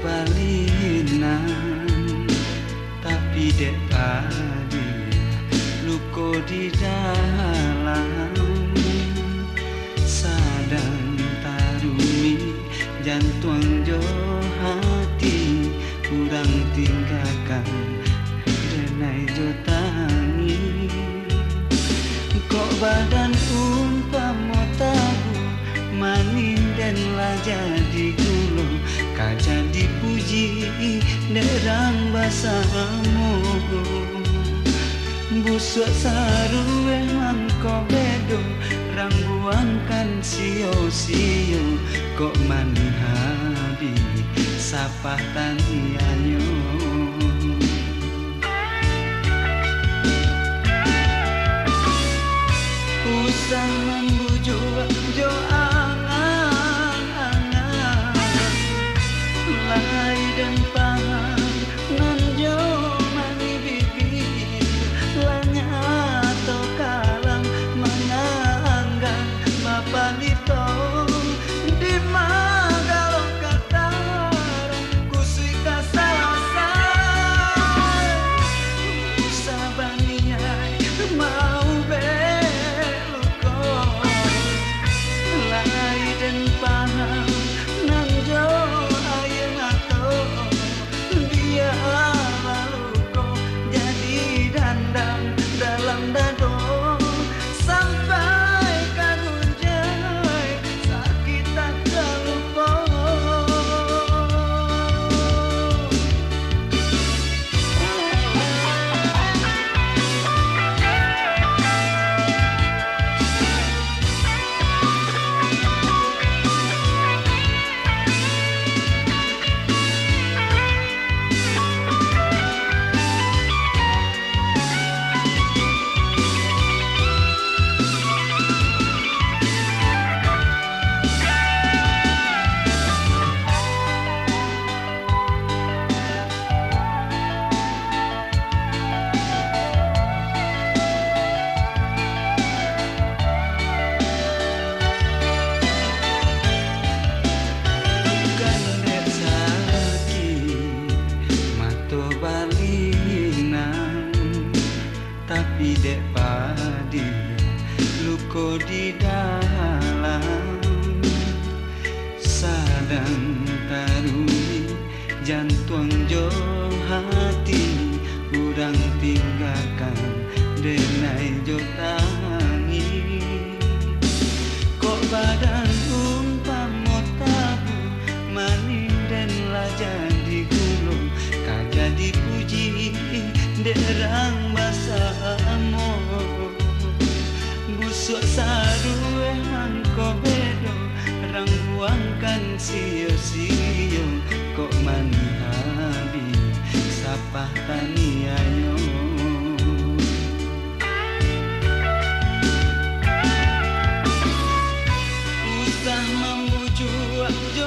balinan tapi dek tadi luko di dalam sadang tarumi jantung jo hati kurang tinggalkan denai jo tangi kok badan umpama tabu manin dan lah jadi gulu kaja dipuji derang basamu busuk sarue mangko bedo rangguan kan sio-sio kok mani habi sapah tanianyo usah membujuk jo angan-angan lai dan paham nan jo mani bibir lanya atau kalang menganggan bapak lito di magalong kataran kusui kasalasai usah baniai mau beluko lai dan paham nan jo ayang atau dia laluko jadi dandang dalam dado sampai karunjai sakit tak terlupa. Tapi dek padi luko di dalam sadang taruni jantung jo hati urang tinggalkan denai jo tangi kok badan umpama tabu manin dan lah jadi gulung kaja dipuji derang basamu busuk sarue mangko bedo rangguan kan sio-sio kok mani habi sapah taniayo usah membujuk jo